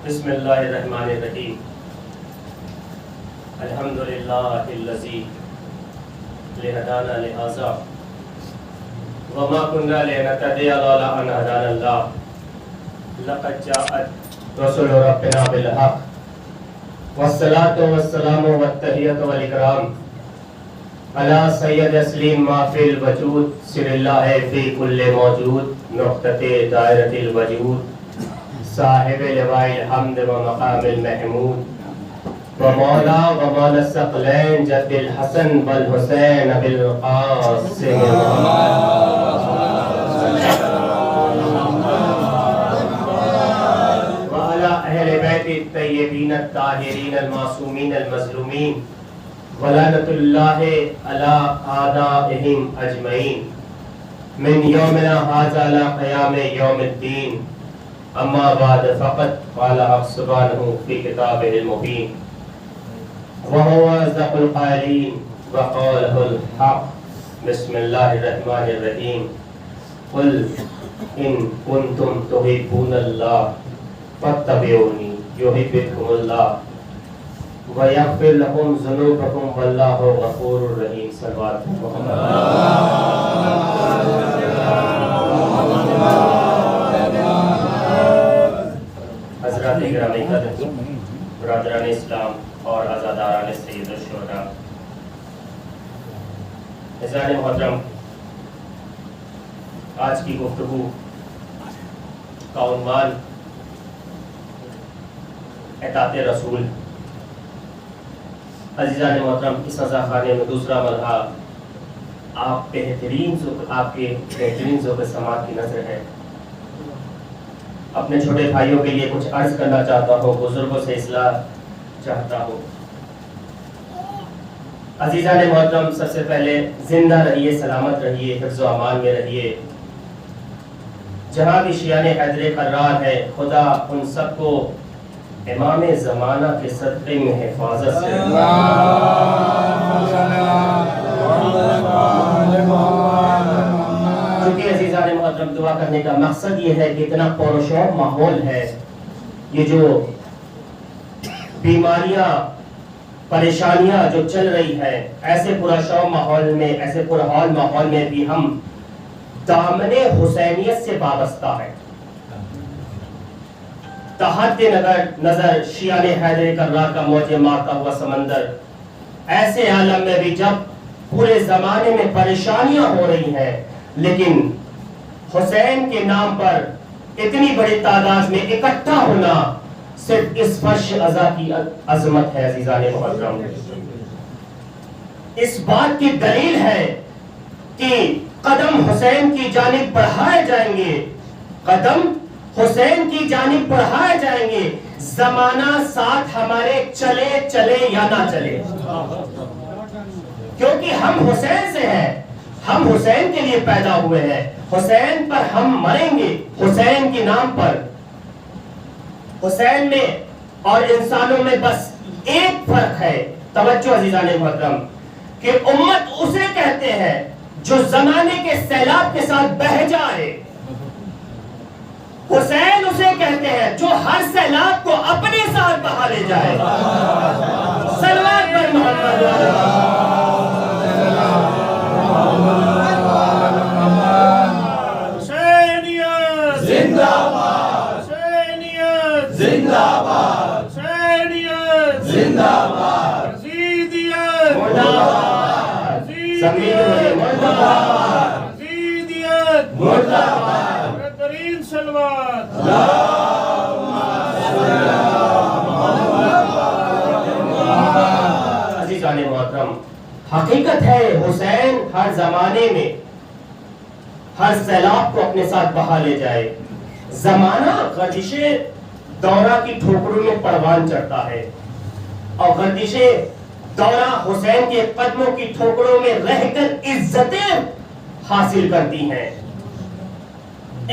بسم اللہ الرحمن الرحیم الحمدللہ الذی لہدانا لہذا وما كنا لنهتدي لولا ان هدانا اللہ لقد جاءت رسول ربنا بالحق والصلاة والسلام والتحیۃ والاکرام علی سید اسلیم ما فی الوجود سر اللہ فی کل موجود نقطۃ دائرۃ الوجود صاحب لواء الحمد و مقام المحمود و مولا و مولا الثقلین جد الحسن والحسین بالقاسم وعلى اہل بیت الطیبین الطاہرین المعصومین المظلومین ولعنۃ اللہ علی اعدائہم اجمعین من یومنا ھذا الی قیام یوم الدین اما بعد فقط قال حق سبحانہ فی کتابہ المبین وهو اصدق القائلین وقوله الحق بسم اللہ الرحمن الرحیم قل ان کنتم تحبون اللہ فاتبعونی یحببکم اللہ ویغفر لکم ذنوبکم واللہ غفور الرحیم صلوات محمد حضرات گرامی قدر برادران اسلام اور عزاداران سید الشہداء عزیزان محترم، آج کی گفتگو کا عنوان اطاعت رسول۔ عزیزان محترم، اس عزاخانے میں دوسرا مرحلہ آپ کے بہترین ذوق سماعت کی نظر ہے۔ اپنے چھوٹے بھائیوں کے لیے کچھ عرض کرنا چاہتا ہوں، بزرگوں سے اصلاح چاہتا ہوں۔ عزیزان محترم، سب سے پہلے زندہ رہیے، سلامت رہیے، حفظ و امان میں رہیے۔ جہاں بھی شیعان حیدر قرار ہے، خدا ان سب کو امام زمانہ کے صدقے میں حفاظت سے چونکہ عزیزان محترم، دعا کرنے کا مقصد یہ ہے کہ اتنا پر و شور ماحول ہے، یہ جو بیماریاں پریشانیاں جو چل رہی ہے، ایسے پرشور ماحول میں، ایسے پرحال ماحول میں بھی ہم دامن حسینیت سے وابستہ ہیں۔ تحت نظر شیعان حیدر کرار کا موجے مارتا ہوا سمندر، ایسے عالم میں بھی جب پورے زمانے میں پریشانیاں ہو رہی ہیں، لیکن حسین کے نام پر اتنی بڑی تعداد میں اکٹھا ہونا صرف اس فرش عزا کی عظمت ہے۔ عزیزان محترم، اس بات کی دلیل ہے کہ قدم حسین کی جانب بڑھائے جائیں گے، قدم حسین کی جانب بڑھائے جائیں گے، زمانہ ساتھ ہمارے چلے چلے یا نہ چلے، کیونکہ ہم حسین سے ہیں، ہم حسین کے لیے پیدا ہوئے ہیں، حسین پر ہم مریں گے، حسین کے نام پر۔ حسین میں اور انسانوں میں بس ایک فرق ہے، توجہ عزیزان محترم، کہ امت اسے کہتے ہیں جو زمانے کے سیلاب کے ساتھ بہہ جائے، حسین اسے کہتے ہیں جو ہر سیلاب کو اپنے ساتھ بہا لے جائے۔ صلوات پر محمد حسینیت زندہ باد، حسینیت زندہ باد، حسینیت زندہ باد، یزیدیت مردہ باد، یزیدیت مردہ باد، یزیدیت مردہ باد۔ بہترین صلوات عزیزان محترم، حقیقت ہے حسین ہر زمانے میں ہر سیلاب کو اپنے ساتھ بہا لے جائے۔ زمانہ گردش دورہ کی ٹھوکروں میں پروان چڑھتا ہے، اور گردش دورہ حسین کے قدموں کی ٹھوکروں میں رہ کر عزتیں حاصل کرتی ہیں،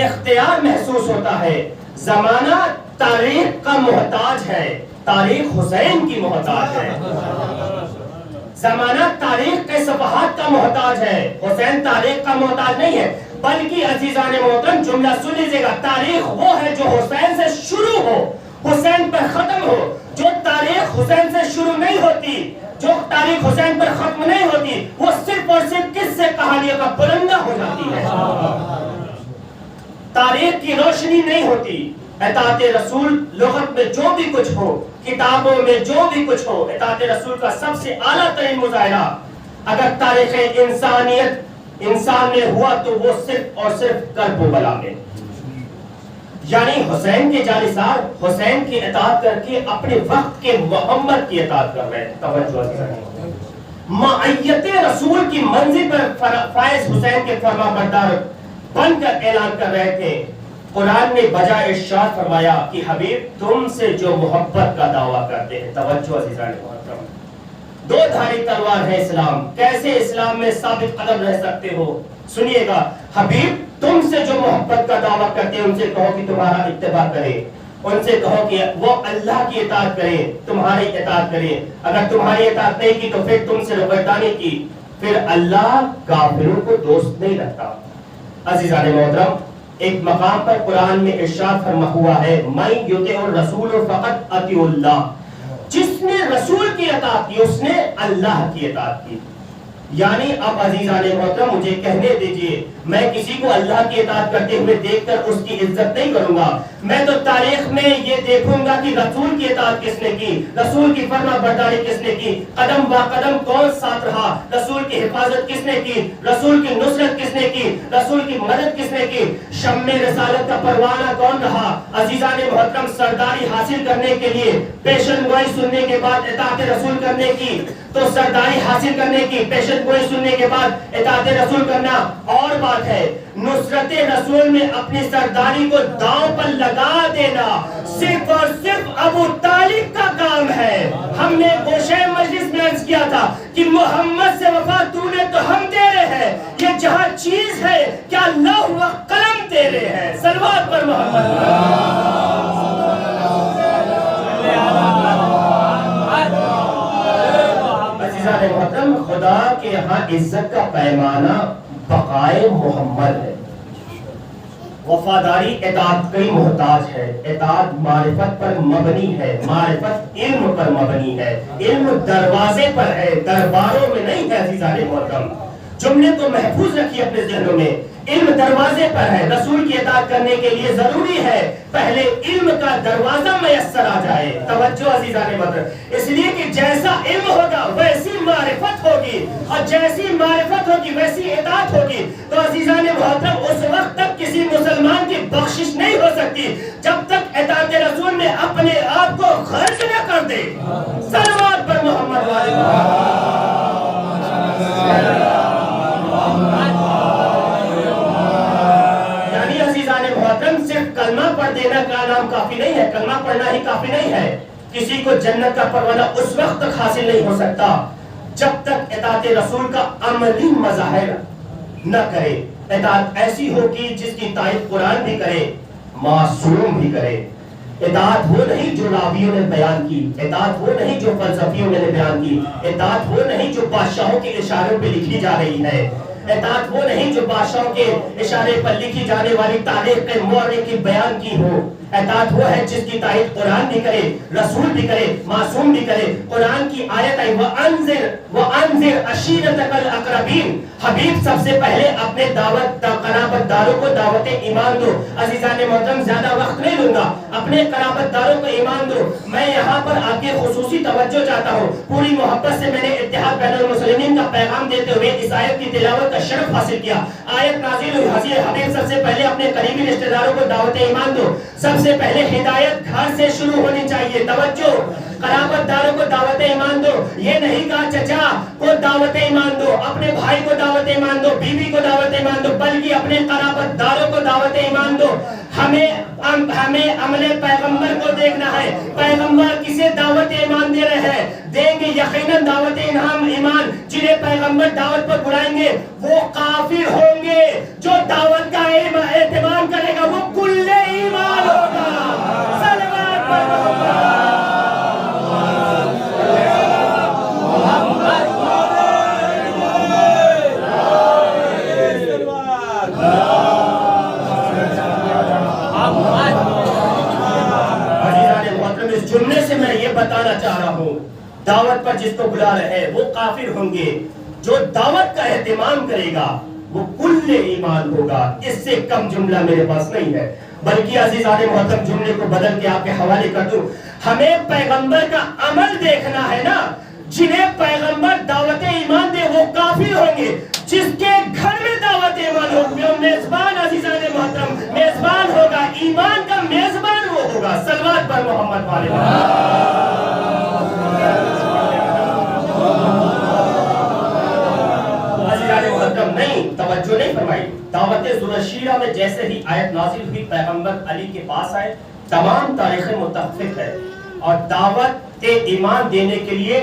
اختیار محسوس ہوتا ہے۔ زمانہ تاریخ کا محتاج ہے، تاریخ حسین کی محتاج ہے۔ زمانہ تاریخ کے صفحات کا محتاج ہے، حسین تاریخ کا محتاج نہیں ہے، بلکہ عزیزان محترم جملہ سن لیجیے گا، تاریخ وہ ہے جو حسین سے شروع ہو، حسین روشنی نہیں ہوتی. اطاعت رسول لغت میں جو بھی کچھ ہو, کتابوں میں جو بھی کچھ ہو, اطاعت رسول کا سب سے اعلیٰ ترین مظاہرہ اگر تاریخ انسانیت انسان میں ہوا تو وہ صرف اور صرف کرب و بلا میں. یعنی حسین کے جانثار حسین کی اطاعت کر کے اپنے وقت کے محمد کی اطاعت کر رہے ہیں. توجہ, معیت رسول کی منزل پر فائز حسین کے فرما بردار بن کر اعلان کر رہے تھے. قرآن نے بجائے ارشاد فرمایا کہ حبیب تم سے جو محبت کا دعویٰ کرتے ہیں. توجہ عزیزان محترم, دو دھاری تلوار ہے اسلام, کیسے اسلام میں ثابت قدم رہ سکتے ہو؟ سنیے گا, حبیب تم سے جو محبت کا دعویٰ کرتے ہیں ان سے کہو کہ تمہارا اتباع کریں, ان سے کہو کہ وہ اللہ کی اطاعت کریں, تمہاری اطاعت کریں. اگر تمہاری اطاعت نہیں کی تو پھر تم سے روگردانی کی, پھر اللہ کافروں کو دوست نہیں رکھتا. عزیزان محترم, ایک مقام پر قرآن میں ارشاد فرما ہوا ہے, من یطع الرسول فقط اطیع اللہ, جس نے رسول کی اطاعت کی اس نے اللہ کی اطاعت کی. یعنی اب عزیزان محترم مجھے کہنے دیجئے, میں کسی کو اللہ کی اطاعت کرتے ہوئے دیکھ کر اس کی عزت نہیں کروں گا, میں تو تاریخ میں یہ دیکھوں گا کہ رسول کی اطاعت کس نے کی, رسول کی فرما برداری کس نے کی, قدم با قدم کون ساتھ رہا, رسول کی حفاظت کس نے کی, رسول کی نصرت کس نے کی, رسول کی مدد کس نے کی, شمع رسالت کا پروانہ کون رہا. عزیزان محترم, سرداری حاصل کرنے کے لیے پیشن گوئی سننے کے بعد اطاعت رسول کرنے کی, تو سرداری حاصل کرنے کی پیشن گوئی سننے کے بعد اطاعت رسول کرنا اور بات ہے. نصرت رسول میں اپنی سرداری کو داؤں پر لگا دینا صرف اور صرف ابو طالب کا کام ہے. ہم نے گوشے مجلس میں عرض کیا تھا کہ محمد سے وفا تو نے تو ہم تیرے ہیں, یہ جہاں چیز ہے کیا لوح و قلم تیرے ہیں. صلوات پر محمد. محترم, خدا کے یہاں عزت کا پیمانہ بقائے محمد ہے. وفاداری اطاعت کی محتاج ہے, اطاعت معرفت پر مبنی ہے, معرفت علم پر مبنی ہے, علم دروازے پر ہے, درباروں میں نہیں ہے. عزیزان محترم, جملے کو محفوظ رکھیے اپنے ذہنوں میں, علم دروازے پر ہے. رسول کی اطاعت کرنے کے لیے ضروری ہے پہلے علم کا دروازہ میسر آ جائے. توجہ عزیزان محترم, اس لیے کہ جیسا علم ہوگا ویسی معرفت ہوگی, اور جیسی معرفت ہوگی ویسی اطاعت ہوگی. تو عزیزان محترم, اس وقت تک کسی مسلمان کی بخشش نہیں ہو سکتی جب تک اطاعت رسول میں اپنے آپ کو خرچ نہ کر دے. صلوات پر محمد صرف کلمہ پڑھ دینا کا نام کافی نہیں ہے, کلمہ پڑھنا ہی کافی نہیں ہے. کسی کو جنت کا پروانہ اس وقت تک حاصل نہیں ہو سکتا جب تک اطاعت رسول کا عملی مظاہر نہ کرے. اطاعت ایسی ہوگی جس کی تائید قرآن بھی کرے, معصوم بھی کرے. اطاعت وہ نہیں جو راویوں نے بیان کی, اطاعت وہ نہیں جو فلسفیوں نے بیان کی, اطاعت وہ نہیں جو بادشاہوں کے اشاروں پہ لکھی جا رہی ہے, اطاعت وہ نہیں جو بادشاہوں کے اشارے پر لکھی جانے والی تاریخ کے مورخ کی بیان کی ہو. اطاعت وہ ہے جس کی تائید قرآن بھی کرے, رسول بھی کرے, معصوم بھی کرے. قرآن کی آیت ہے وَأَنذِرْ عَشِيرَتَكَ الْأَقْرَبِينَ, حبیب سب سے پہلے اپنے قرابت داروں کو دعوت ایمان دو. عزیزان محترم, زیادہ وقت نہیں لوں گا, اپنے قرابت داروں کو ایمان دو. میں یہاں پر آپ کے خصوصی توجہ چاہتا ہوں. پوری محبت سے میں نے اتحاد بین المسلمین کا پیغام دیتے ہوئے اس آیت کی تلاوت کا شرف حاصل کیا. آیت نازل ہوئی, حبیب سب سے پہلے اپنے قریبی رشتہ داروں کو دعوت ایمان دو. سب سے پہلے ہدایت گھر سے شروع ہونی چاہیے. توجہ, قرابت داروں کو دعوت ایمان دو. یہ نہیں کہا چچا کو دعوت ایمان دو, اپنے بھائی کو دعوت ایمان دو, بیوی کو دعوت ایمان دو, بلکہ اپنے قرابت داروں کو دعوت ایمان دو. ہمیں عمل پیغمبر کو دیکھنا ہے. پیغمبر کسے دعوت ایمان دے رہے ہیں, دیں گے یقیناً دعوت ایمان. جنہیں پیغمبر دعوت پر بلائیں گے وہ کافر ہوں گے, جو دعوت کا اہتمام کرے گا وہ کل ایمان ہوگا. صلوات پر محمد. جملے سے میں یہ بتانا چاہ رہا ہوں, دعوت پر جس کو بلا رہے ہیں وہ کافر ہوں گے, جو دعوت کا اہتمام کرے گا وہ کل ایمان ہوگا. اس سے کم جملہ میرے پاس نہیں ہے. بلکہ عزیزان محترم جملے کو بدل کے آپ کے حوالے کر دوں. ہمیں پیغمبر کا عمل دیکھنا ہے نا. جنہیں پیغمبر دعوت ایمان دے وہ کافر ہوں گے. جس کے گھر میں دعوت ایمان ہوگی وہ میزبان عزیزان محترم میزبان ہوگا. ایمان کا میزبان وہ ہوگا. صلوات پر محمد والے عزیزان محترم نہیں توجہ نہیں فرمائی. دعوت ذوالشیرہ میں جیسے ہی آیت نازل ہوئی پیغمبر علی کے پاس آئے. تمام تاریخیں متفق ہے اور دعوت ایمان دینے کے لیے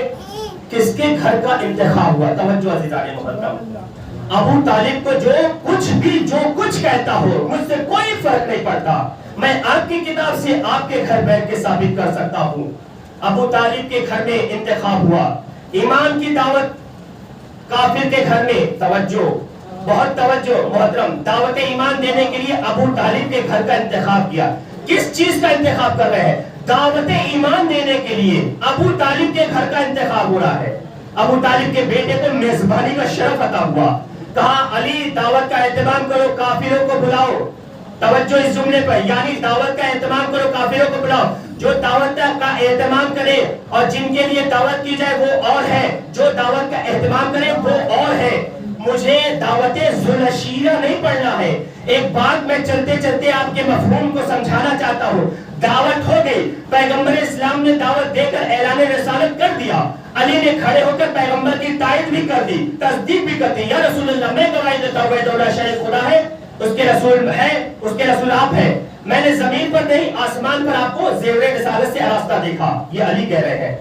کس کے گھر کا انتخاب ہوا. توجہ عزیزان محترم. ابو طالب کو جو کچھ کہتا ہو مجھ سے کوئی فرق نہیں پڑتا. میں آپ کی کتاب سے آپ کے گھر بیٹھ کے ثابت کر سکتا ہوں. ابو طالب کے گھر میں انتخاب ہوا. ایمان کی دعوت کافر کے گھر میں. توجہ بہت توجہ محترم. دعوت ایمان دینے کے لیے ابو طالب کے گھر کا انتخاب کیا. کس چیز کا انتخاب کر رہے ہیں؟ دعوت ایمان دینے کے لیے ابو طالب کے گھر کا انتخاب ہو رہا ہے. ابو طالب کے بیٹے کو میزبانی کا شرف عطا ہوا. کہا علی دعوت کا اہتمام کرو کافروں کو بلاؤ. توجہ اس جملے پر یعنی دعوت کا اہتمام کرو کافروں کو بلاؤ. جو دعوت کا اہتمام کرے اور جن کے لیے دعوت کی جائے وہ اور ہے. جو دعوت کا اہتمام کرے وہ اور ہے. مجھے دعوت ذوالشیرہ نہیں پڑھنا ہے. ایک بات میں چلتے چلتے آپ کے مفہوم کو سمجھانا چاہتا ہوں. دعوت ہو گئی. پیغمبر اسلام نے دعوت دے کر اعلان رسالت کر دیا. علی نے کھڑے ہو کر پیغمبر کی تائید بھی کر دی تصدیق بھی کر دی. یا رسول اللہ میں گواہی دیتا ہوں دولہ شریف خدا ہے اس کے رسول ہے اس کے رسول آپ ہے. میں نے زمین پر نہیں آسمان پر آپ کو زیور رسالت سے آراستہ دیکھا. یہ علی کہہ رہے ہیں.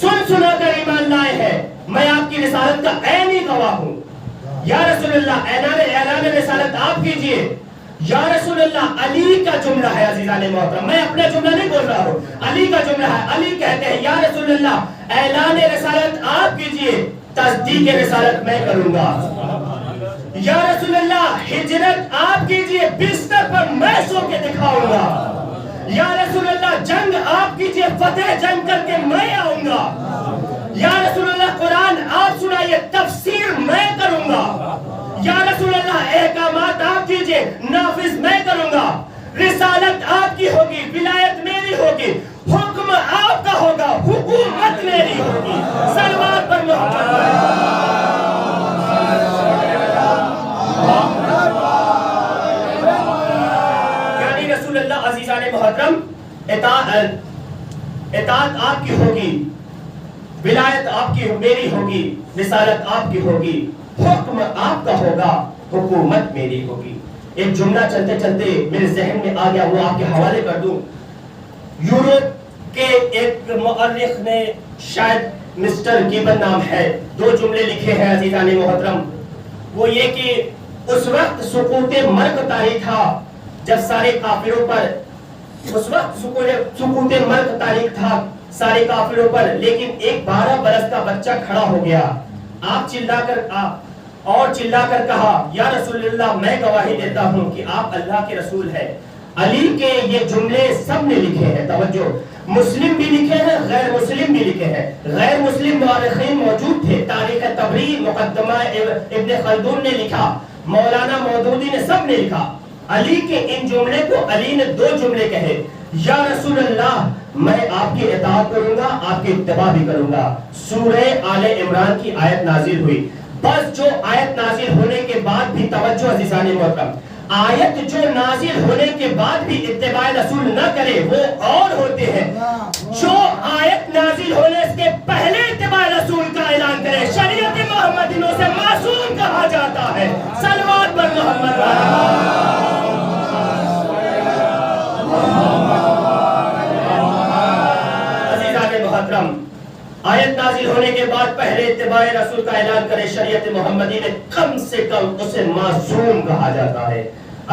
سن سنا کر ایمان لائے ہیں. میں آپ کی رسالت کا عینی گواہ ہوں. یا رسول اللہ اعلان رسالت آپ کیجئے. یا رسول اللہ علی کا جملہ ہے عزیزان محترم. میں اپنا جملہ نہیں بول رہا ہوں. علی کا جملہ ہے. علی کہتے ہیں یا رسول اللہ اعلان رسالت آپ کیجئے تصدیق رسالت میں کروں گا. یا رسول اللہ ہجرت آپ کیجئے بستر پر میں سو کے دکھاؤں گا. یا رسول اللہ جنگ آپ کیجئے فتح جنگ کر کے میں آؤں گا. یا رسول اللہ قرآن آپ سنائیے تفسیر میں کروں گا. یا رسول اللہ احکامات آپ کیجئے نافذ میں کروں گا. رسالت آپ کی ہوگی ولایت میری ہوگی حکم آپ کا ہوگا حکومت میری ہوگی. صلوات پر محمد. یعنی رسول اللہ عزیزان محترم اطاعت آپ کی ہوگی ولایت آپ کی میری ہوگی رسالت آپ کی ہوگی حکم آپ کا ہوگا حکومت میری ہوگی. ایک جملہ چلتے چلتے میرے ذہن میں آ گیا وہ آپ کے حوالے کر دوں. یورپ کے ایک مؤرخ نے شاید مسٹر گیبن نام ہے 2 جملے لکھے ہیں عزیزان محترم. وہ یہ کہ اس وقت سقوط مرگ طاری تھا جب سارے کافروں پر اس وقت سقوط مرگ طاری تھا سارے کافروں پر لیکن ایک 12 برس کا بچہ کھڑا ہو گیا. آپ چلا کر کہا یا رسول اللہ میں گواہی دیتا ہوں کہ آپ اللہ کے رسول ہیں. علی کے یہ جملے سب نے لکھے ہیں. توجہ مسلم بھی لکھے ہیں غیر مسلم بھی لکھے ہیں. غیر مسلم مورخین موجود تھے. تاریخ طبری مقدمہ ابن خلدون نے لکھا مولانا مودودی نے سب نے لکھا. علی کے ان جملے کو علی نے 2 جملے کہے. یا رسول اللہ میں آپ کی اطاعت کروں گا آپ کی اتباع بھی کروں گا. سورہ آل عمران کی آیت نازل ہوئی. بس جو آیت نازل ہونے کے بعد بھی توجہ عزیزان محترم آیت جو نازل ہونے کے بعد بھی اتباع رسول نہ کرے وہ اور ہوتے ہیں. جو آیت نازل ہونے کے پہلے اتباع رسول کا اعلان کرے شریعت محمدی سے معصوم کہا جاتا ہے. صلوات پر محمد. عزیزان محترم آیت نازل ہونے کے بعد پہلے اتباع رسول کا اعلان کرے شریعت محمدی میں کم سے کم اسے معصوم کہا جاتا ہے.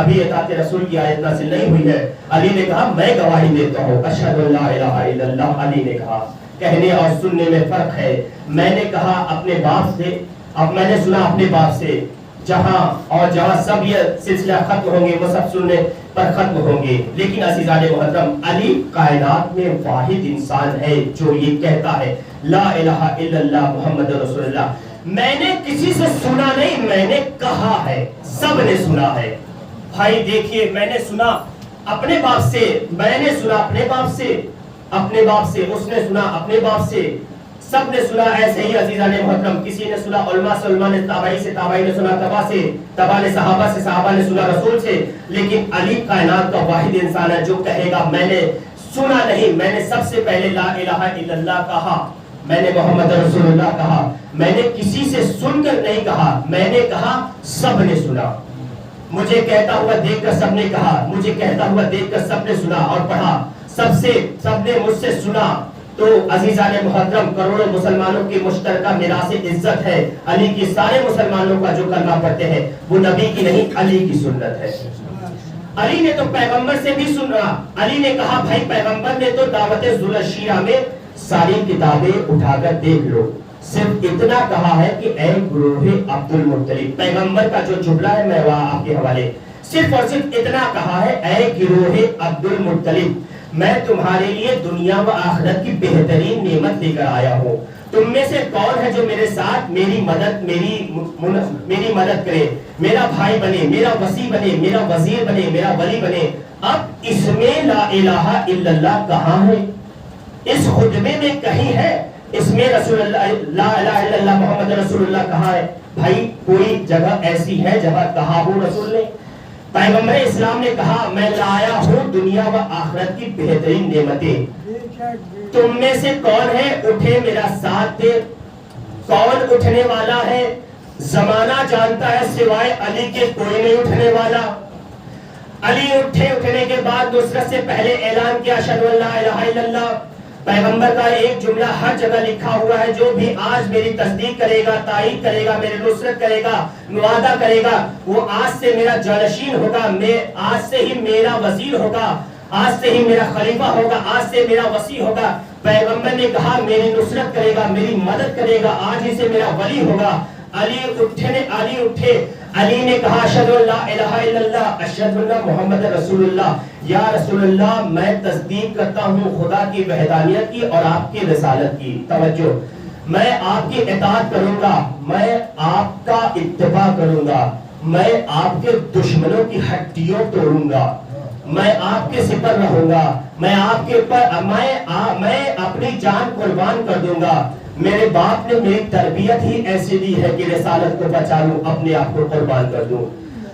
ابھی اطاعت رسول کی آیت نازل نہیں ہوئی ہے. علی نے کہا میں گواہی دیتا ہوں اشہد ان لا الہ الا اللہ. علی نے کہا کہنے اور سننے میں فرق ہے. میں نے کہا اپنے باپ سے اب میں نے سنا اپنے باپ سے جہاں سب یہ سلسلہ ختم ہوں گے وہ سب سننے پر ختم ہوں گے. لیکن عزیزان محترم علی کائنات میں واحد انسان ہے جو یہ کہتا ہے لا الہ الا اللہ محمد رسول اللہ. میں نے کسی سے سنا نہیں، میں نے کہا ہے، سب نے سنا ہے۔ بھائی دیکھیے، میں نے سنا اپنے باپ سے، میں نے سنا اپنے باپ سے، اپنے باپ سے، اس نے سنا اپنے باپ سے، سب نے سنا۔ ایسے ہی عزیزان محترم، کسی نے سنا علماء سے، علماء نے تابعی سے، تابعی نے سنا تبع سے، تبع نے صحابہ سے، صحابہ نے سنا رسول سے۔ لیکن علی کائنات کا واحد انسان ہے جو کہے گا میں نے سنا نہیں، میں نے سب سے پہلے لا الہ الا اللہ کہا، میں نے محمد رسول اللہ کہا، میں نے کسی سے سن کر نہیں کہا، میں نے کہا سب نے سنا۔ مجھے کہتا ہوا دیکھ کر سب نے کہا، مجھے کہتا ہوا دیکھ کر سب نے سنا اور پڑھا، سب نے مجھ سے سنا۔ تو عزیزان محترم، کروڑوں مسلمانوں کی مشترکہ میراث عزت ہے علی کی، سارے مسلمانوں کا جو کلمہ پڑھتے ہیں وہ نبی کی نہیں علی کی سنت ہے۔ علی نے تو پیغمبر سے بھی سنا، علی نے کہا بھائی پیغمبر نے تو دعوت ذوالشیعہ میں ساری کتابیں اٹھا کر دیکھ لو، صرف اتنا کہا ہے کہ اے گروہ عبد المطلب، پیغمبر کا جو جملہ ہے میں وہاں آپ کے حوالے، صرف اور صرف اتنا کہا ہے اے گروہ عبد المطلب، میں تمہارے لیے دنیا و آخرت کی بہترین نعمت لے کر آیا ہوں، تم میں سے کون ہے جو میرے ساتھ میری مدد کرے، میرا بھائی بنے، میرا وصی بنے، میرا وزیر بنے، میرا ولی بنے۔ اب اس میں لا الہ الا اللہ کہاں ہے؟ اس خطبے میں کہیں ہے؟ اس میں رسول اللہ لا الہ الا اللہ محمد رسول اللہ کہاں ہے؟ بھائی کوئی جگہ ایسی ہے جہاں کہا ہو رسول نے؟ پیغمبر اسلام نے کہا میں لایا ہوں دنیا و آخرت کی بہترین نعمتیں، تم میں سے کون ہے اٹھے میرا ساتھ دے؟ کون اٹھنے والا ہے؟ زمانہ جانتا ہے سوائے علی کے کوئی نہیں اٹھنے والا۔ علی اٹھے، اٹھنے کے بعد نصرت سے پہلے اعلان کیا اشہدو ان لا الہ الا اللہ۔ پیغمبر کا ایک جملہ ہر جگہ لکھا ہوا ہے، جو بھی آج میری تصدیق کرے گا، تائید کرے گا، میری نصرت کرے گا، وعدہ کرے گا، وہ آج سے میرا جانشین ہوگا، میں آج سے ہی میرا وزیر ہوگا، آج سے ہی میرا خلیفہ ہوگا، آج سے میرا وصی ہوگا۔ پیغمبر نے کہا میری نصرت کرے گا، میری مدد کرے گا، آج ہی سے میرا ولی ہوگا۔ علی اٹھے، علی نے کہا اشہدو ان لا الہ الا اللہ، اشہدو ان محمد رسول اللہ۔ یا رسول اللہ میں تصدیق کرتا ہوں خدا کی وحدانیت کی اور آپ کی رسالت کی، توجہ، میں آپ کی اطاعت کروں گا، میں آپ کا اتباع کروں گا، میں آپ کے دشمنوں کی ہڈیوں توڑوں گا، میں آپ کے سپر رہوں گا، میں آپ کے اوپر میں اپنی جان قربان کر دوں گا۔ میرے باپ نے میری تربیت ہی ایسی دی ہے کہ رسالت کو بچا لوں، اپنے آپ کو قربان کر دوں۔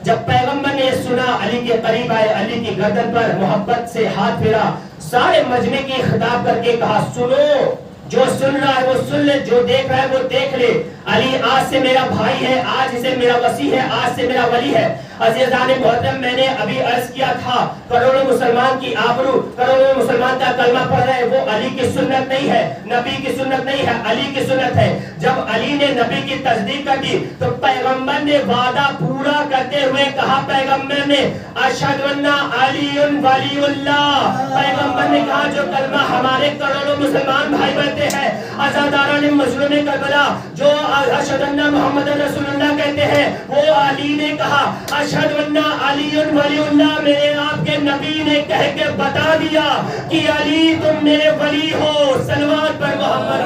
جب پیغمبر نے سنا، علی کے قریب آئے، علی کی گردن پر محبت سے ہاتھ پھیرا، سارے مجمع کی خطاب کر کے کہا سنو، جو سن رہا ہے وہ سن لے، جو دیکھ رہا ہے وہ دیکھ لے، علی آج سے میرا بھائی ہے، آج سے میرا وصی ہے، آج سے میرا ولی ہے۔ عزیزان محترم، میں نے ابھی عرض کیا تھا کروڑوں مسلمان کی آبرو، کروڑوں مسلمان کا کلمہ پڑھ رہے ہیں، وہ علی کی سنت نہیں ہے، نبی کی سنت نہیں ہے، علی کی سنت ہے۔ جب علی نے نبی کی تصدیق کر دی تو پیغمبر نے وعدہ پورا کرتے ہوئے کہا، پیغمبر نے اشہدو ان علی ولی اللہ، پیغمبر نے کہا جو کلمہ ہمارے کروڑوں مسلمان بھائی بنتے ہیں، عزاداران مظلوم کربلا جو اشہدو ان محمد رسول اللہ کہتے ہیں، وہ علی نے کہا اشہدو ان علی ولی اللہ، میرے آپ کے نبی نے کہہ کے بتا دیا کہ علی تم میرے ولی ہو۔ صلوات پر محمد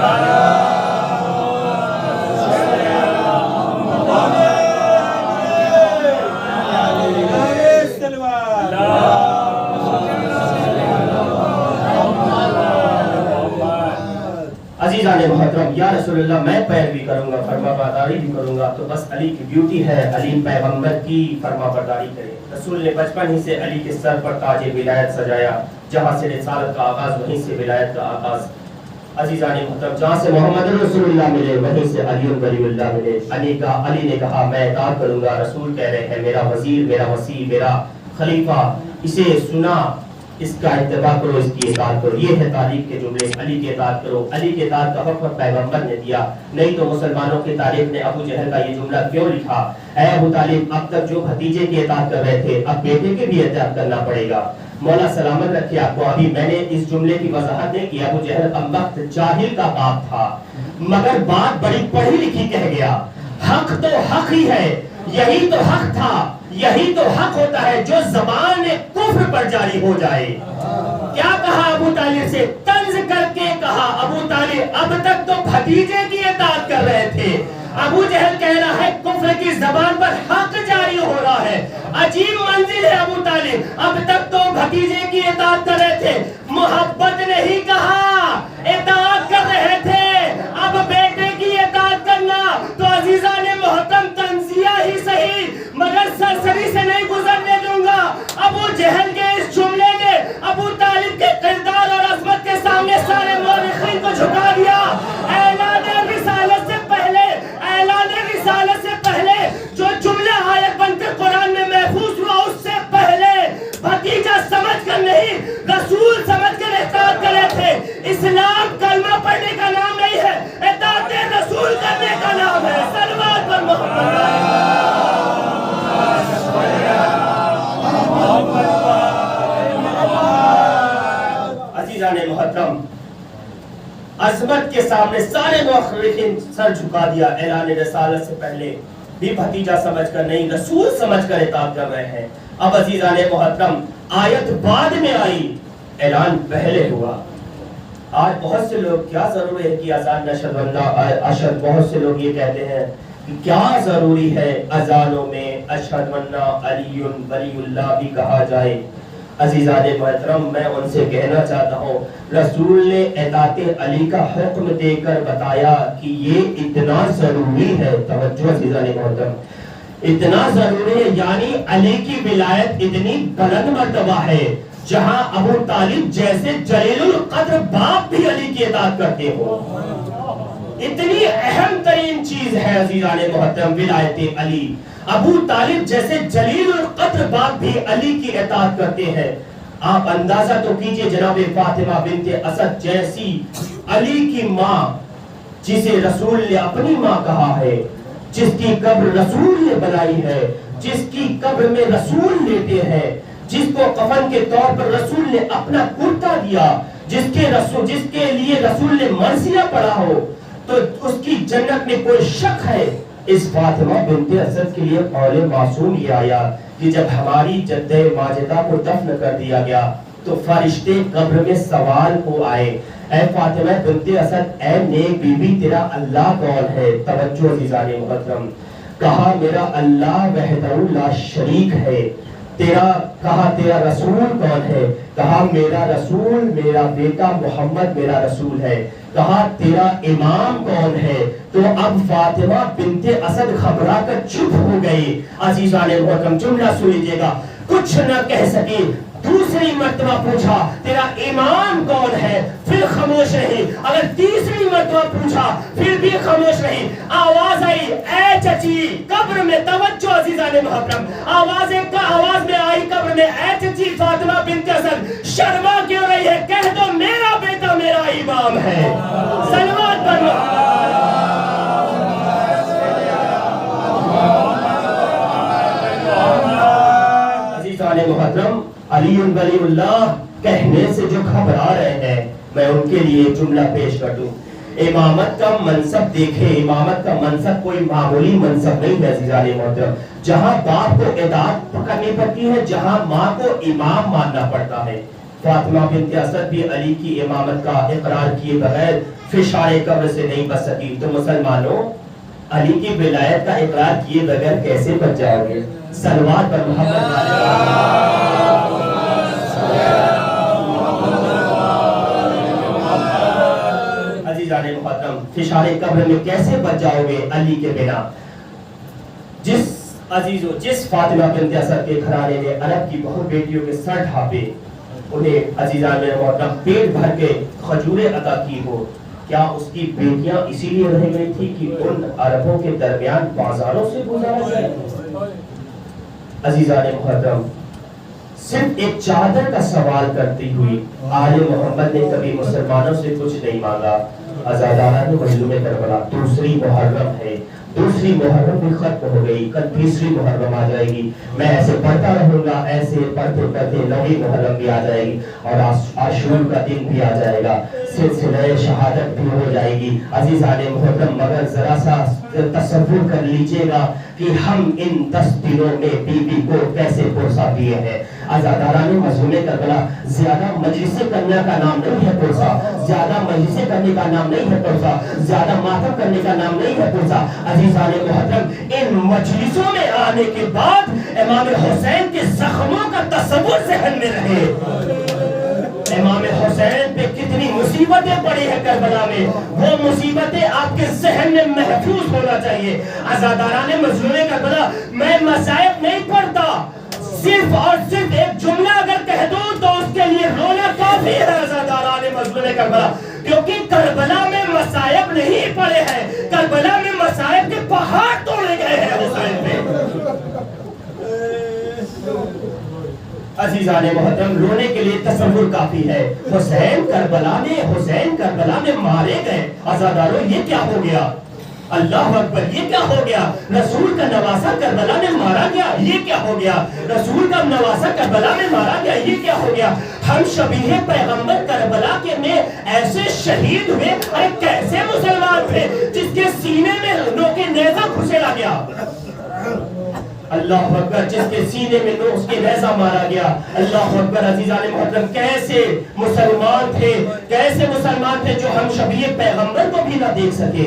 عزیزان محترم، یا رسول اللہ میں پیروی کروں گا، فرما برداری بھی کروں گا، تو بس علی کی بیوٹی ہے، علی پیغمبر کی فرما برداری کرے۔ رسول نے بچپن ہی سے علی کے سر پر تاج ولایت سجایا، جہاں سے رسالت کا آغاز وہیں سے ولایت کا آغاز۔ عزیزان محترم، جہاں سے محمد رسول اللہ ملے وہیں سے علی ولی اللہ ملے۔ علی نے کہا میں اطاعت کروں گا، رسول کہہ رہے ہیں میرا وزیر، میرا وصی، میرا خلیفہ، اسے سنا، اس کا اتباع کرو، اس کی اطاعت کرو۔ یہ ہے تاریخ کے جملے، علی کی اطاعت کرو۔ علی کی اطاعت کا حکم پیغمبر نے دیا، نہیں تو مسلمانوں کی تاریخ نے ابو جہل کا یہ جملہ کیوں لکھا؟ اے ابو طالب، اب تک جو بھتیجے کی اطاعت کر رہے تھے اب بیٹے کی بھی اطاعت کرنا پڑے گا۔ مولا سلامت رکھے آپ کو، ابھی میں نے اس جملے کی وضاحت نہیں کی، ابو جہل کمبخت جاہل کا باپ تھا، مگر بات بڑی پڑھی لکھی کہہ گیا۔ حق تو حق ہی ہے، یہی تو حق تھا، یہی تو حق ہوتا ہے جو زبان کفر پر جاری ہو جائے۔ کیا کہا ابو طالب سے؟ طنز کر کے کہا ابو طالب اب تک تو بھتیجے کی اطاعت کر رہے تھے، ابو جہل کہہ رہا ہے کفر کی زبان پر حق جاری ہو رہا ہے. عجیب منزل ہے ابو طالب. اب تک تو بھتیجے کی اطاعت کر رہے تھے, محبت نہیں کہا, اطاعت کر رہے تھے. اب بیٹے کی اطاعت کرنا تو عزیزان محترم تنزیہ ہی صحیح مگر سرسری سے نہیں گزرنے دوں گا. ابو جہل کے اس جملے نے ابو طالب کے کردار اور عظمت کے سامنے سارے مورخین کو جھکا دیا. اعلان رسالت سے پہلے جو جملہ آیت بن کے قرآن میں محفوظ ہوا اس سے پہلے بھتیجا سمجھ کر نہیں رسول سمجھ کر اطاعت کرے تھے. اسلام کلمہ پڑھنے کا نام نہیں ہے, اطاعت رسول کرنے کا نام ہے. صلوات پر محمد. عزیزان محترم, عظمت کے سامنے سارے مورخین سر جھکا دیا. اعلان رسالت سے پہلے بھی بھتیجا سمجھ کر نہیں رسول سمجھ کر اطاعت کر رہے ہیں. اب عزیزان محترم آیت بعد میں آئی, اعلان پہلے ہوا. آج بہت سے لوگ کیا ضروری ہے کہ اذان نشد اشد, بہت سے لوگ یہ کہتے ہیں کہ کیا ضروری ہے اذانوں میں اشہد ونہ علی ولی اللہ بھی کہا جائے. عزیزان محترم میں ان سے کہنا چاہتا ہوں رسول نے اطاعت علی کا حکم دے کر بتایا کہ یہ اتنا ضروری ہے. توجہ عزیزان محترم, اتنا ضروری ہے یعنی علی کی ولایت اتنی بلند مرتبہ ہے جہاں ابو طالب جیسے جلیل القدر باپ بھی علی کی اطاعت کرتے ہو. اتنی اہم ترین چیز ہے عزیزان محترم ولایت علی. ابو طالب جیسے جلیل القدر باپ بھی علی کی اطاعت کرتے ہیں. آپ اندازہ تو کیجئے جناب فاطمہ بنت اسد جیسی علی کی ماں, جسے رسول نے اپنی ماں کہا ہے, جس کی قبر رسول نے بنائی ہے, جس کی قبر میں رسول لیتے ہیں, جس کو کفن کے طور پر رسول نے اپنا کرتا دیا, جس کے لیے رسول نے مرثیہ پڑھا ہو, تو اس کی جنت میں کوئی شک ہے. اس فاطمہ بنت اسد کے لیے قول معصوم یہ آیا کہ جب ہماری جدہ ماجدہ کو دفن کر دیا گیا تو فرشتے قبر میں سوال کو آئے, اے فاطمہ بنت اسد, اے نیک بی بی, تیرا اللہ کون ہے؟ توجہ عزیزان محترم, کہا میرا اللہ وحدہ لا شریک ہے. کہا تیرا رسول کون ہے؟ کہا میرا رسول میرا بیٹا محمد میرا رسول ہے. کہا تیرا امام کون ہے؟ تو اب فاطمہ بنت اسد گھبرا کر چپ ہو گئی. عزیزان محترم جملہ سن لیجیے گا, کچھ نہ کہہ سکی. دوسری مرتبہ پوچھا تیرا امام کون ہے؟ پھر خاموش رہی. اگر تیسری مرتبہ پوچھا پھر بھی خاموش رہی. آواز آئی, اے چچی قبر میں. توجہ عزیزان محترم, آواز میں آئی قبر میں, اے چچی فاطمہ بنت اسد شرما کیوں رہی ہے؟ کہہ دو میرا بیٹا میرا امام ہے. صلوات پر عزیزان محترم, علی ولی اللہ کہنے سے جو گھبرا رہے ہیں, میں ان کے لیے جملہ پیش کر دوں. امامت کا منصب دیکھیں, امامت کا منصب کوئی معمولی منصب نہیں ہے عزیزان محترم. جہاں باپ کو اطاعت کرنی پڑتی ہے, جہاں ماں کو امام ماننا پڑتا ہے. فاطمہ بنت اسد بھی علی کی امامت کا اقرار کیے بغیر فشار قبر سے نہیں بچ سکی. تو مسلمانوں, علی کی ولایت کا اقرار کیے بغیر کیسے بچ جاؤ گے؟ صلوات پر محمد. عزیزان محترم, فشار قبر میں کیسے بچ جاؤ گے علی کے بنا؟ جس فاطمہ بنت اسد کے گھرانے نے عرب کی بہت بیٹیوں کے سر ڈھانپے, انہیں عزیزان محترم پیٹ بھر کے کھجوریں عطا کی ہو, کیا اس کی بیٹیاں اسی لیے رہ گئی تھی کہ ان عربوں کے درمیان بازاروں سے گزارا جائے؟ عزیزان محترم, صرف ایک چادر کا سوال کرتی ہوئی آل محمد نے کبھی مسلمانوں سے کچھ نہیں مانگا. عزاداران مظلوم کربلا, دوسری محرم ہے, دوسری محرم بھی ختم ہو گئی, کل تیسری محرم آ جائے گی. میں ایسے پڑھتا رہوں گا, ایسے پڑھتے پڑھتے نویں محرم بھی آ جائے گی اور عاشور کا دن بھی آ جائے گا, سلسلہ شہادت بھی ہو جائے گی. عزیزان محترم, مگر ذرا سا تصور کر لیجئے گا کہ ہم ان 10 دنوں میں بی بی کو کیسے پرسا دیے ہیں. عزاداران مظلوم کربلا, زیادہ مجلس کنیا کا نام نہیں ہے پرسا, زیادہ مجلسیں کرنے کا نام نہیں ہے پڑھتا، زیادہ ماتم کرنے کا نام نہیں ہے پڑھتا۔ عزیزان محترم، ان مجلسوں میں آنے کے بعد امام حسین کے زخموں کا تصور ذہن میں رہے۔ امام حسین پہ کتنی مصیبتیں پڑی ہیں کربلا میں، وہ مصیبتیں آپ کے ذہن میں محفوظ ہونا چاہیے۔ عزاداران مظلوم کربلا، میں مصائب نہیں پڑھتا، صرف اور صرف ایک جملہ اگر کہہ دوں تو اس کے لیے رونا کافی ہے عزاداران مظلوم کربلا، کیونکہ کربلا میں مصائب نہیں پڑے ہیں، کربلا میں مصائب کے پہاڑ توڑے گئے ہیں حسین پہ۔ عزیزان محترم، رونے کے لیے تصور کافی ہے۔ حسین کربلا میں مارے گئے۔ عزاداروں، یہ کیا ہو گیا؟ اللہ اکبر، یہ کیا ہو گیا؟ رسول کا نواسہ کربلا میں مارا گیا، یہ کیا ہو گیا؟ رسول کا نواسہ کربلا میں مارا گیا، یہ کیا ہو گیا؟ ہم شبیہ پیغمبر کربلا کے میں ایسے شہید ہوئے، ارے کیسے مسلمان تھے جس کے سینے میں نوک نیزہ کھسیڑا گیا؟ اللہ اکبر، جس کے سینے میں اس کے نیزہ مارا گیا۔ اللہ اکبر، عزیزان محترم، کیسے مسلمان تھے جو ہم شبیہ پیغمبر کو بھی نہ دیکھ سکے۔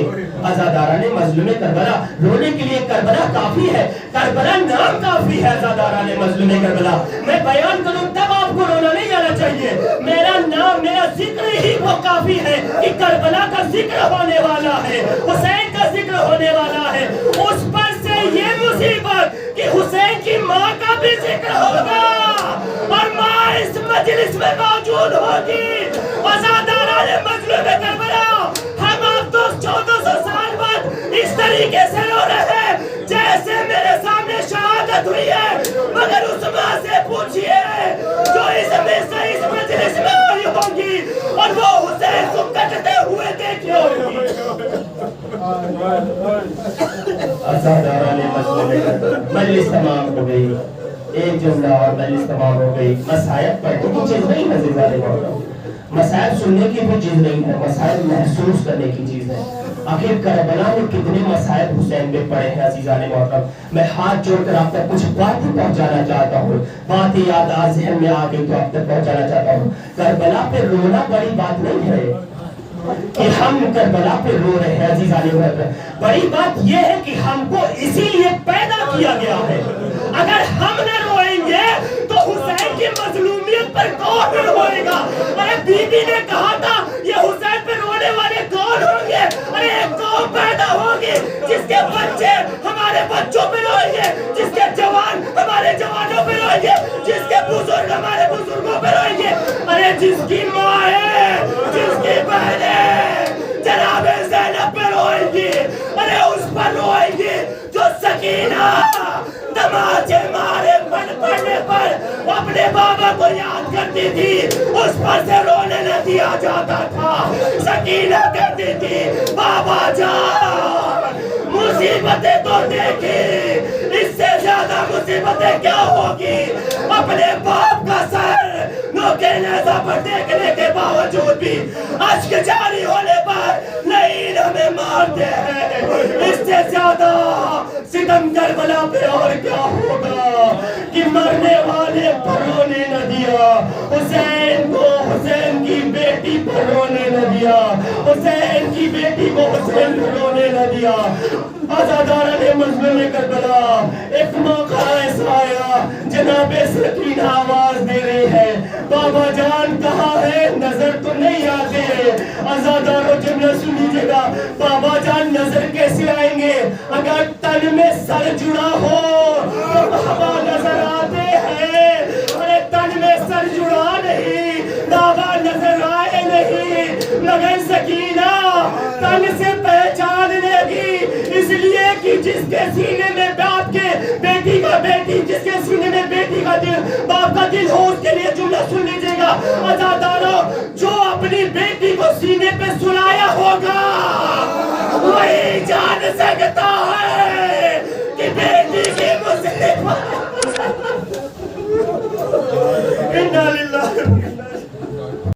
عزاداران مظلوم کربلا، رونے کے لیے کربلا کافی ہے، کربلا نام کافی ہے۔ عزاداران مظلوم کربلا، میں بیان کروں تب آپ کو رونا نہیں آنا چاہیے، میرا نام، میرا ذکر ہی وہ کافی ہے کہ کربلا کا ذکر ہونے والا ہے، حسین کا ذکر ہونے والا ہے، اس پر سے یہ مصیبت کہ حسین کی ماں کا بھی ذکر ہوگا اور ماں اس مجلس میں موجود ہوگی۔ عزاداران مظلوم کربلا، ہم آپ 1400 سال بعد اس طریقے سے رو رہے ہیں جیسے میرے سامنے شہادت ہوئی ہے، مگر اس ماں سے پوچھئے جو اس مجلس میں آئی ہوگی اور وہ حسین کو کٹتے ہوئے دیکھی ہوگی۔ عزاداران مظلوم کربلا، مجلس تمام ہو گئی، ایک جملہ اور مجلس تمام ہو گئی۔ مصائب پڑھنے کی چیز نہیں ہے عزیزان محترم، مصائب سننے کی بھی چیز نہیں ہے، مصائب محسوس کرنے کی چیز ہے۔ آخر کربلا میں کتنے مصائب حسین پہ پڑے ہیں عزیزان محترم، میں ہاتھ جوڑ کر آپ تک کچھ باتیں پہنچانا چاہتا ہوں، باتیں یاد ذہن میں آ گئی تو آپ تک پہنچانا چاہتا ہوں۔ کربلا پہ رونا بڑی بات نہیں ہے کہ ہم کربلا پہ رو رہے ہیں عزیزان محترم، بڑی بات یہ ہے کہ ہم کو اسی لیے پیدا کیا گیا ہے۔ اگر ہم نہ روئیں گے تو حسین کی مظلومیت پر کون روئے گا؟ ارے بی بی نے کہا تھا یہ حسین پہ رونے والے کون ہوں گے؟ ارے ایک قوم پیدا ہوگی جس کے بچے ہمارے بچوں پہ روئیں گے، جس کے جوان ہمارے جوانوں پہ روئیں گے، جس کے بزرگ ہمارے بزرگوں پہ روئیں گے، ارے جس کی ماں ہے، جس کی بہن ہے، جناب زینب پہ روئیں گی، ارے اس پر روئیں گی جو سکینہ تماچے مارے پڑنے پر اپنے بابا کو یاد کرتی تھی، اس پر سے رونے نہ دیا جاتا تھا۔ سکینہ کہتی تھی بابا جان مصیبتیں تو دیکھی، اس سے زیادہ مصیبتیں کیا ہوگی؟ اپنے باپ کا سر نوکے نیزہ پر دیکھنے کے باوجود بھی اشک جاری ہونے پر نہیں ہمیں مارتے ہیں، اس سے زیادہ ستم کربلا پہ اور کیا ہوگا کہ مرنے والے پر رونے نہ دیا، حسین کو حسین کی بیٹی پر رونے نہ دیا، حسین کی بیٹی کو حسین پر رونے نہ دیا۔ عزاداران مظلوم کربلا، ایک موقع ایسا آیا جناب سکینہ آواز دے رہی ہے بابا جان کہاں ہے؟ نظر تو نہیں آتے۔ عزاداروں جملہ سن لیجیے گا، بابا جان نظر کیسے آئیں گے؟ اگر تن میں سر جڑا ہو تو بابا نظر آتے ہیں، ارے تن میں سر جڑا نہیں بابا نظر آئے نہیں، مگر سکینہ تن سے پہچان لے گی، اس لیے کہ جس کے سینے میں باپ کے بیٹی کا بیٹی، جس کے سینے میں بیٹی کا دل باپ کا دل ہو، اس کے لیے جملہ سن لیجیے گا عزاداروں، جو اپنی بیٹی کو سینے پہ سلایا ہوگا وہی جان سکتا ہے کہ بیٹی کی مصیبت۔ اِنَّا لِلَّهِ